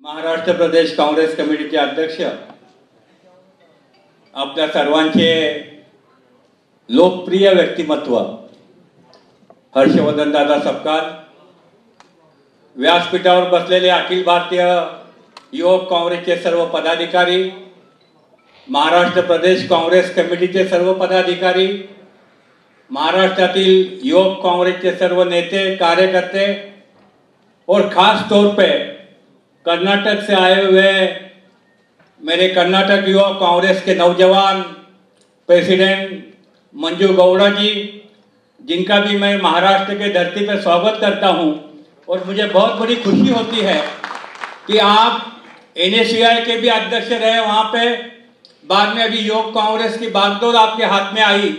महाराष्ट्र प्रदेश काँग्रेस कमिटीचे अध्यक्ष, आपल्या सर्वांचे लोकप्रिय व्यक्तिमत्व हर्षवर्धन दादा सपकाळ, व्यासपीठावर बसलेले अखिल भारतीय युवक काँग्रेसचे सर्व पदाधिकारी, महाराष्ट्र प्रदेश काँग्रेस कमिटीचे सर्व पदाधिकारी, महाराष्ट्रातील युवक काँग्रेसचे सर्व नेते कार्यकर्ते और खास तौर पे कर्नाटक से आए हुए मेरे कर्नाटक युवा कांग्रेस के नौजवान प्रेसिडेंट मंजू गौड़ा जी, जिनका भी मैं महाराष्ट्र के धरती पर स्वागत करता हूं। और मुझे बहुत बड़ी खुशी होती है कि आप NSCI के भी अध्यक्ष रहे वहां पे, बाद में अभी युवक कांग्रेस की बागडोर आपके हाथ में आई,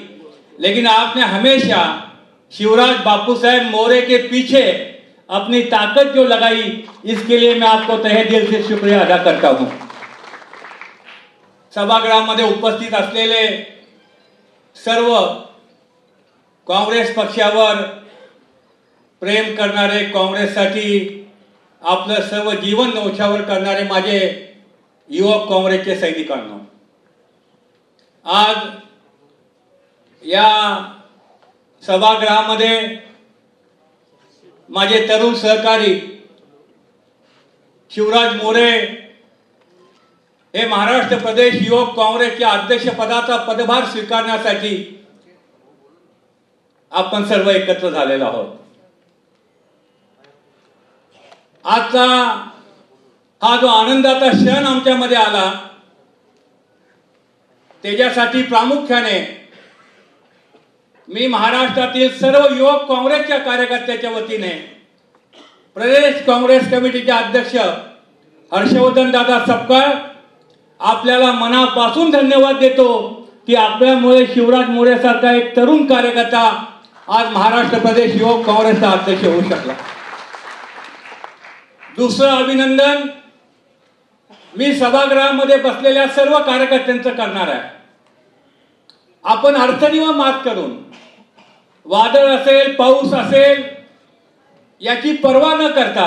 लेकिन आपने हमेशा शिवराज बापू साहेब मोरे के पीछे अपनी ताकत जो लगाई, इसके लिए मैं आपको तहे दिल से शुक्रिया अदा करता हूं। सभागृहामध्ये उपस्थित असलेले सर्व काँग्रेस पक्षावर प्रेम करणारे, काँग्रेससाठी आपलं सर्व जीवन न्योछावर करणारे माझे युवक काँग्रेसचे सैनिकांनो, आज या सभागृहामध्ये माझे तरुण सहकारी शिवराज मोरे हे महाराष्ट्र प्रदेश युवक काँग्रेसच्या अध्यक्षपदाचा पदभार स्वीकारण्यासाठी आपण सर्व एकत्र झालेलो आहोत। आजचा हा जो आनंदाचा क्षण आमच्यामध्ये आला, त्याच्यासाठी प्रामुख्याने मी महाराष्ट्रातील सर्व युवक काँग्रेसच्या कार्यकर्त्याच्या वतीने प्रदेश काँग्रेस कमिटीचे अध्यक्ष हर्षवर्धन दादा सपकाळ आपल्याला मनापासून धन्यवाद देतो की आपल्यामुळे शिवराज मोरे सारखा एक तरुण कार्यकर्ता आज महाराष्ट्र प्रदेश युवक काँग्रेसचा अध्यक्ष होऊ शकला। दुसरं अभिनंदन मी सभागृहामध्ये बसलेल्या सर्व कार्यकर्त्यांचं करणार आहे। आपण अडचणीवर मात करून, वादळ असेल, पाऊस असेल, याची पर्वा न करता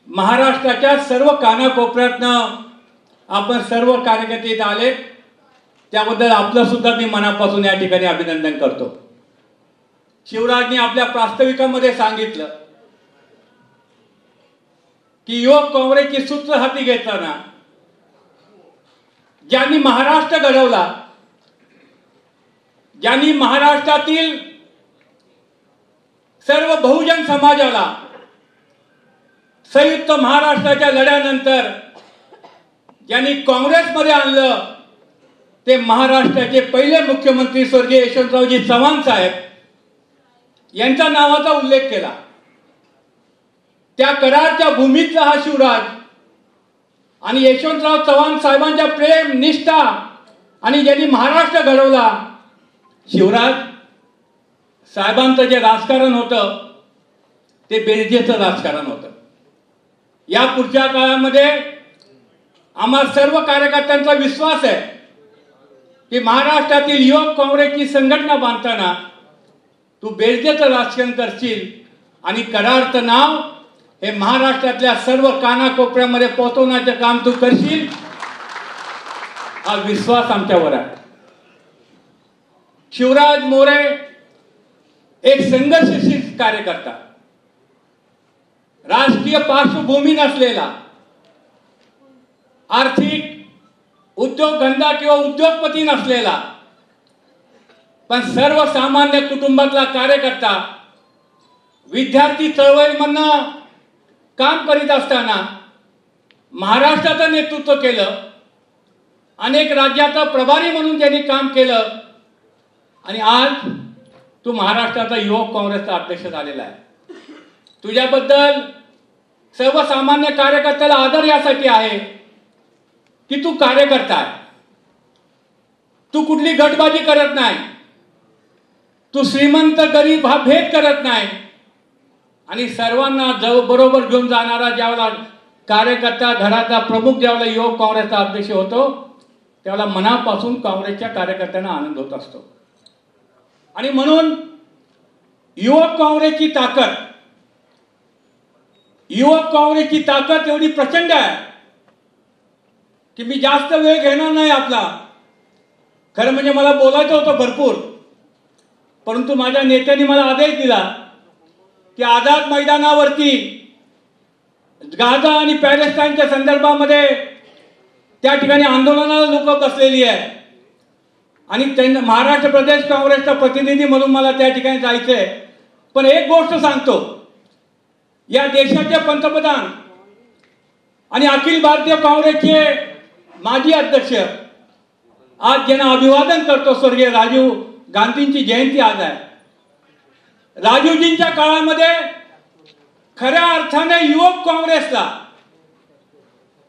महाराष्ट्राच्या सर्व कानाकोपऱ्यातनं आपण सर्व कार्यकर्ते इथे आले, त्याबद्दल आपलं सुद्धा मी मनापासून या ठिकाणी अभिनंदन करतो। शिवराजने आपल्या प्रास्ताविकामध्ये सांगितलं की युवक काँग्रेसची सूत्र हाती घेताना ज्यांनी महाराष्ट्र घडवला, ज्यांनी महाराष्ट्रातील सर्व बहुजन समाजाला संयुक्त महाराष्ट्राच्या लढ्यानंतर ज्यांनी काँग्रेसमध्ये आणलं, ते महाराष्ट्राचे पहिले मुख्यमंत्री स्वर्गीय यशवंतरावजी चव्हाण साहेब यांच्या नावाचा उल्लेख केला। त्या करारच्या भूमीतला हा शिवराज आणि यशवंतराव चव्हाण साहेबांच्या प्रेम, निष्ठा आणि ज्यांनी महाराष्ट्र घडवला, शिवराज साहेबांचं जे राजकारण होतं ते बेरजेचं राजकारण होतं। या पुढच्या काळामध्ये आम्हा सर्व कार्यकर्त्यांचा विश्वास आहे की महाराष्ट्रातील युवक काँग्रेसची संघटना बांधताना तू बेरजेचं राजकारण करशील आणि करारचं नाव हे महाराष्ट्रातल्या सर्व कानाकोपऱ्यामध्ये पोहोचवण्याचं काम तू करशील, हा विश्वास आमच्यावर आहे। शिवराज मोरे एक संघर्षशील कार्यकर्ता, राजकीय पार्श्वभूमी नसलेला, आर्थिक उद्योगधंदा किंवा उद्योगपती नसलेला, पण सर्वसामान्य कुटुंबातला कार्यकर्ता, विद्यार्थी चळवळीमधनं काम करीत असताना महाराष्ट्राचं नेतृत्व केलं, अनेक राज्याचा प्रभारी म्हणून ज्यांनी काम केलं आणि आज तू महाराष्ट्राचा युवक काँग्रेसचा अध्यक्ष झालेला आहे। तुझ्याबद्दल सर्वसामान्य कार्यकर्त्याला आदर यासाठी आहे की तू कार्यकर्ता आहे, तू कुठली गटबाजी करत नाही, तू श्रीमंत गरीब हा भेद करत नाही आणि सर्वांना बरोबर घेऊन जाणारा ज्यावेळेला कार्यकर्ता, घराचा प्रमुख ज्यावेळेला युवक काँग्रेसचा अध्यक्ष होतो, त्यावेळेला मनापासून काँग्रेसच्या कार्यकर्त्यांना आनंद होत असतो। आणि म्हणून युवक काँग्रेसची ताकद युवक काँग्रेसची ताकद एवढी प्रचंड आहे की मी जास्त वेळ घेणार नाही आपला. खरं म्हणजे मला बोलायचं होतं भरपूर, परंतु माझ्या नेत्यांनी मला आदेश दिला की आझाद मैदानावरती गाझा आणि पॅलेस्टाईनच्या संदर्भामध्ये त्या ठिकाणी आंदोलनाला लोक बसलेली आहे आणि त्यांना महाराष्ट्र प्रदेश काँग्रेसचा प्रतिनिधी म्हणून मला त्या ठिकाणी जायचंय. पण एक गोष्ट सांगतो, या देशाचे पंतप्रधान आणि अखिल भारतीय काँग्रेसचे माजी अध्यक्ष आज ज्यांना अभिवादन करतो, स्वर्गीय राजीव गांधींची जयंती आज आहे. राजीवजींच्या काळामध्ये खऱ्या अर्थाने युवक काँग्रेसला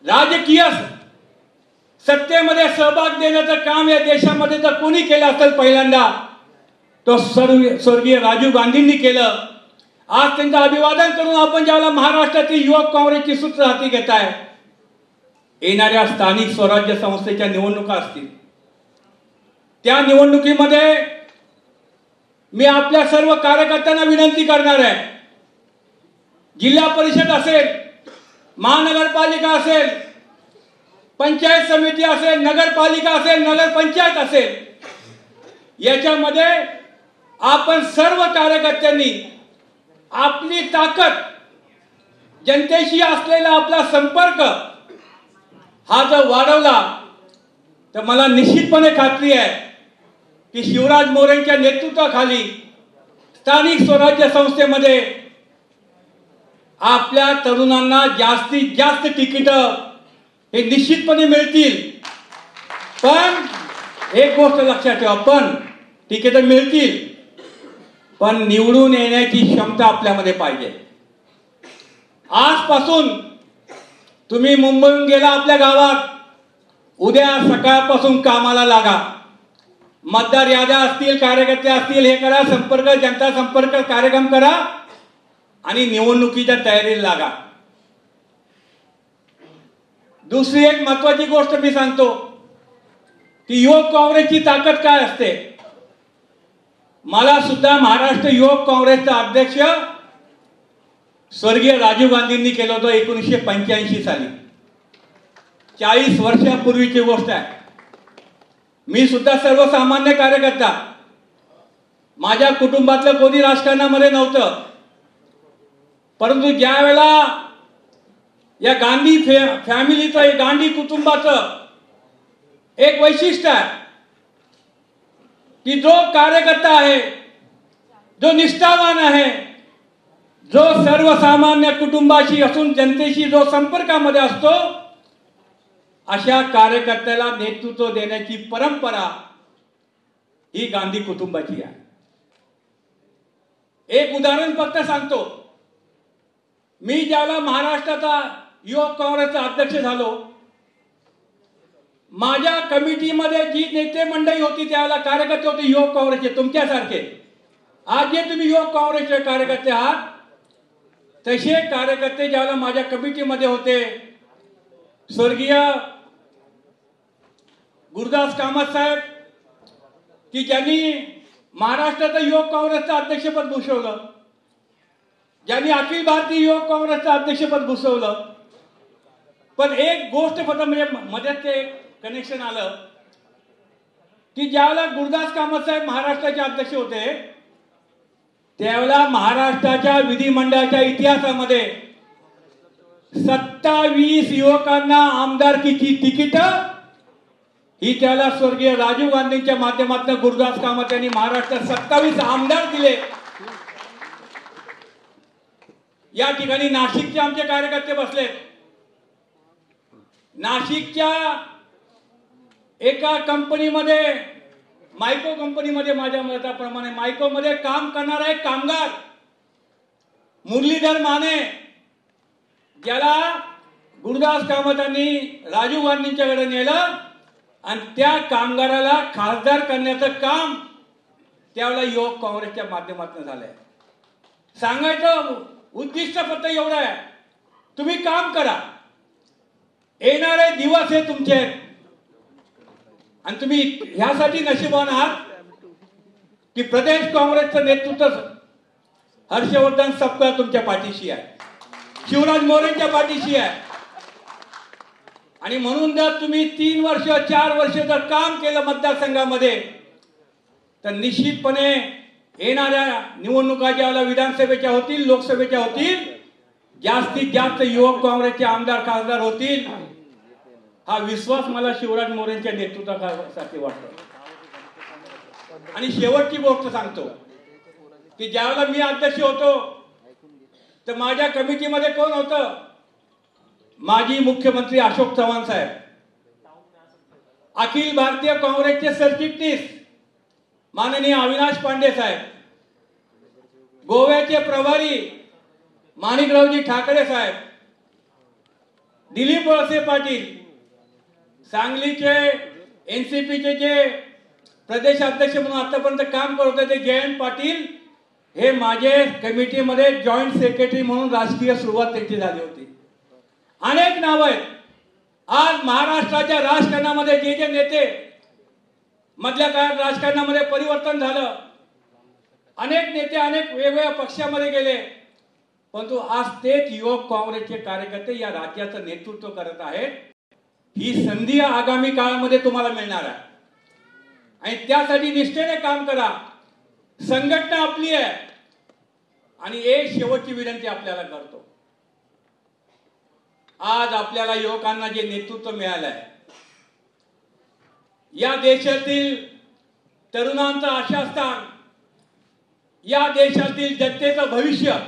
राजकीय सत्तेमध्ये सहभाग देण्याचं काम या देशामध्ये जर कोणी केलं असेल पहिल्यांदा तो स्वर्गीय राजीव गांधींनी केलं. आज त्यांचं अभिवादन करून आपण ज्याला महाराष्ट्रातील युवक काँग्रेसची सूत्र हाती घेत आहे, येणाऱ्या स्थानिक स्वराज्य संस्थेच्या निवडणुका असतील, त्या निवडणुकीमध्ये मी आपल्या सर्व कार्यकर्त्यांना विनंती करणार आहे, जिल्हा परिषद असेल, महानगरपालिका असेल, पंचायत समिती असेल, नगरपालिका असेल, नगरपंचायत असेल, याच्यामध्ये आपण सर्व कार्यकर्त्यांनी आपली ताकद, जनतेशी असलेला आपला संपर्क हा जर वाढवला तर मला निश्चितपणे खात्री आहे की शिवराज मोरेंच्या नेतृत्वाखाली स्थानिक स्वराज्य संस्थेमध्ये आपल्या तरुणांना जास्तीत जास्त तिकीट हे निश्चितपणे मिळतील. पण एक गोष्ट लक्षात ठेवा, पण तिकीट मिळतील, पण निवडून येण्याची क्षमता आपल्यामध्ये पाहिजे. आजपासून तुम्ही मुंबईहून गेला आपल्या गावात, उद्या सकाळपासून कामाला लागा. मतदार याद्या असतील, कार्यकर्ते असतील, हे करा, संपर्क, जनता संपर्क कार्यक्रम करा आणि निवडणुकीच्या तयारीला लागा. दुसरी एक महत्वाची गोष्ट मी सांगतो की युवक काँग्रेसची ताकद काय असते. मला सुद्धा महाराष्ट्र युवक काँग्रेसचा अध्यक्ष स्वर्गीय राजीव गांधींनी केलं होतं 1985 साली. 40 वर्षापूर्वीची गोष्ट आहे. मी सुद्धा सर्वसामान्य कार्यकर्ता, माझ्या कुटुंबातलं कोणी राजकारणामध्ये नव्हतं, परंतु ज्या वेळेला या गांधी फॅमिलीचं, गांधी कुटुंबाचं एक वैशिष्ट्य आहे की जो कार्यकर्ता आहे, जो निष्ठावान आहे, जो सर्वसामान्य कुटुंबाशी असून जनतेशी जो संपर्कामध्ये असतो, अशा कार्यकर्त्याला नेतृत्व देण्याची परंपरा ही गांधी कुटुंबाची आहे. एक उदाहरण फक्त सांगतो. मी ज्याला महाराष्ट्राचा युवक काँग्रेसचा अध्यक्ष झालो, माझ्या कमिटीमध्ये जी नेते मंडळी होती, त्याला कार्यकर्ते होते युवक काँग्रेसचे, तुमच्यासारखे. आज जे तुम्ही युवक काँग्रेसचे कार्यकर्ते आहात, तसे कार्यकर्ते ज्याला माझ्या कमिटीमध्ये होते, स्वर्गीय गुरुदास कामत साहेब, की ज्यांनी महाराष्ट्राचं युवक काँग्रेसचं अध्यक्षपद भूषवलं, ज्यांनी अखिल भारतीय युवक काँग्रेसचं अध्यक्षपद भूषवलं. पण एक गोष्ट फक्त म्हणजे मध्ये ते कनेक्शन आलं की ज्यावेळेला गुरुदास कामत साहेब महाराष्ट्राचे अध्यक्ष होते, त्यावेळेला महाराष्ट्राच्या विधिमंडळाच्या इतिहासामध्ये 27 युवकांना आमदारकीची तिकीट ही त्याला स्वर्गीय राजीव गांधींच्या माध्यमातून गुरुदास कामत यांनी महाराष्ट्रात 27 आमदार दिले. या ठिकाणी नाशिकचे आमचे कार्यकर्ते बसले. नाशिकच्या एका कंपनीमध्ये, मायको कंपनीमध्ये, माझ्या मताप्रमाणे मायकोमध्ये काम करणारा एक कामगार मुरलीधर माने, ज्याला गुरुदास कामतांनी राजीव गांधींच्याकडे नेलं आणि त्या कामगाराला खासदार करण्याचं काम त्यावेळेला युवक काँग्रेसच्या माध्यमातून झालंय. सांगायचं उद्दिष्ट फक्त एवढं आहे, तुम्ही काम करा, येणारे दिवस हे तुमचे आहेत आणि तुम्ही ह्यासाठी नशीबवान आहात की प्रदेश काँग्रेसचं नेतृत्व हर्षवर्धन सपकाळ तुमच्या पाठीशी आहे. शिवराज मोरेंच्या पाठीशी आहे. आणि म्हणून जर तुम्ही 3 वर्ष 4 वर्ष जर काम केलं मतदारसंघामध्ये तर निश्चितपणे येणाऱ्या निवडणुका ज्यावेळेला विधानसभेच्या होतील, लोकसभेच्या होतील, जास्तीत जास्त युवक काँग्रेसचे आमदार खासदार होतील. हा विश्वास मला शिवराज मोरेंच्या नेतृत्वासाठी वाटतो. आणि शेवटची गोष्ट सांगतो की ज्यावेळेला मी अध्यक्ष होतो तर माझ्या कमिटीमध्ये कोण होतं? माजी मुख्यमंत्री अशोक चव्हाण साहेब, अखिल भारतीय काँग्रेसचे सरचिटणीस माननीय अविनाश पांडे साहेब, गोव्याचे प्रभारी माणिकरावजी ठाकरे साहेब, दिलीप वळसे पाटील, सांगलीचे एनसीपीचे जे प्रदेश अध्यक्ष म्हणून आतापर्यंत काम करत होते ते जयंत पाटील, हे माझे कमिटीमध्ये जॉईंट सेक्रेटरी म्हणून राजकीय सुरुवात त्यांची झाली होती. अनेक नाव आहेत. आज महाराष्ट्राच्या राजकारणामध्ये जे जे नेते मधल्या काळात राजकारणामध्ये परिवर्तन झालं, अनेक नेते अनेक वेगवेगळ्या पक्षामध्ये गेले, परंतु आज तेच युवक काँग्रेसचे कार्यकर्ते या राज्याचं नेतृत्व करत आहेत. ही संधी आगामी काळामध्ये तुम्हाला मिळणार आहे आणि त्यासाठी निष्ठेने काम करा. संघटना आपली आहे. आणि एक शेवटची विनंती आपल्याला करतो, आज आपल्याला युवकांना जे नेतृत्व मिळालं आहे, या देशातील तरुणांचं आशास्थान, या देशातील जनतेचं भविष्य,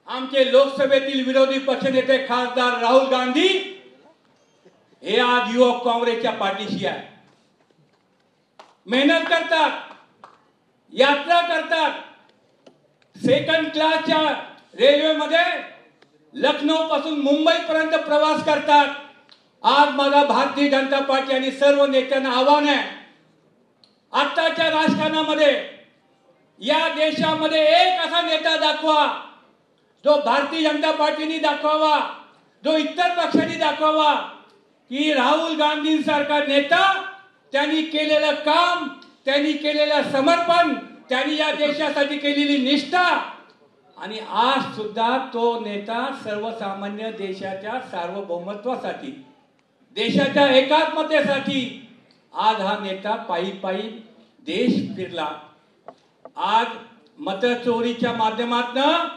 आमचे लोकसभेतील विरोधी पक्षनेते खासदार राहुल गांधी हे आज युवक काँग्रेसच्या पाठीशी आहे. मेहनत करतात, यात्रा करतात, सेकंड क्लासच्या रेल्वेमध्ये लखनौ पासून मुंबई पर्यंत प्रवास करतात. आज माझा भारतीय जनता पार्टी आणि सर्व नेत्यांना आव्हान आहे, आताच्या राजकारणामध्ये या देशामध्ये एक असा नेता दाखवा जो भारतीय जनता पार्टीने दाखवावा, जो इतर पक्षांनी दाखवावा की राहुल गांधींसारखा नेता, त्यांनी केलेलं काम, त्यांनी केलेलं समर्पण, त्यांनी या देशासाठी केलेली निष्ठा, आणि आज सुद्धा तो नेता सर्वसामान्य देशाच्या सार्वभौमत्वासाठी, देशाच्या एकात्मतेसाठी आज हा नेता पायी पायी देश फिरला. आज मतचोरीच्या माध्यमातून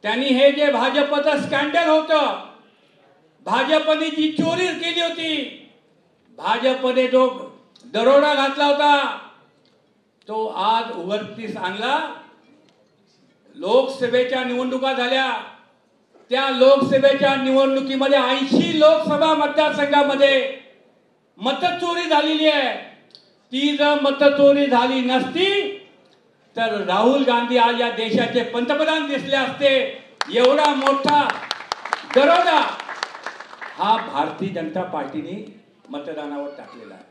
त्यांनी हे जे भाजपचं स्कॅन्डल होतं, भाजपने जी चोरी केली होती, भाजपने जो दरोडा घातला होता, तो आज उघडकीस आणला. लोकसभेच्या निवडणुका झाल्या, त्या लोकसभेच्या निवडणुकीमध्ये 80 लोकसभा मतदारसंघामध्ये मतचोरी झालेली आहे. ती जर मतचोरी झाली नसती तर राहुल गांधी आज या देशाचे पंतप्रधान दिसले असते. एवढा मोठा दरोडा हा भारतीय जनता पार्टीने मतदानावर टाकलेला आहे.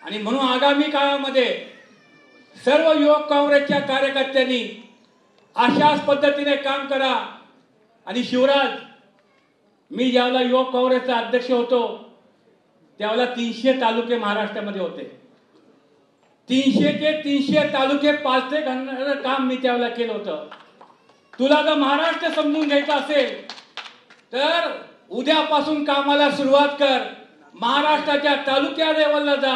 आणि म्हणून आगामी काळामध्ये सर्व युवक काँग्रेसच्या कार्यकर्त्यांनी अशाच पद्धतीने काम करा. आणि शिवराज, मी ज्यावेळेला युवक काँग्रेसचा अध्यक्ष होतो त्यावेळेला 300 तालुके महाराष्ट्रामध्ये होते. 300चे 300 तालुके पालथे घालण्याचं काम मी त्यावेळेला केलं होतं. तुला जर महाराष्ट्र समजून घ्यायचं असेल तर उद्यापासून कामाला सुरुवात कर. महाराष्ट्राच्या तालुक्या लेवलला जा,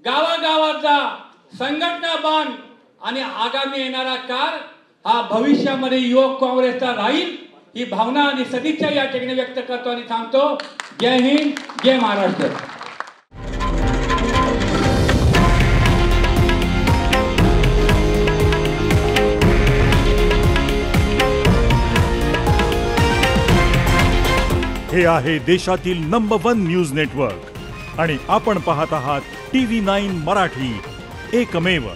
गावागावात जा, संघटना बांध. आणि आगामी येणारा काळ हा भविष्यामध्ये युवक काँग्रेसचा राहील, ही भावना आणि सदिच्छा या ठिकाणी व्यक्त करतो आणि थांबतो. जय हिंद, जय महाराष्ट्र. हे आहे देशातील नंबर 1 न्यूज नेटवर्क आणि आपण पाहत आहात TV9 मराठी, एकमेव.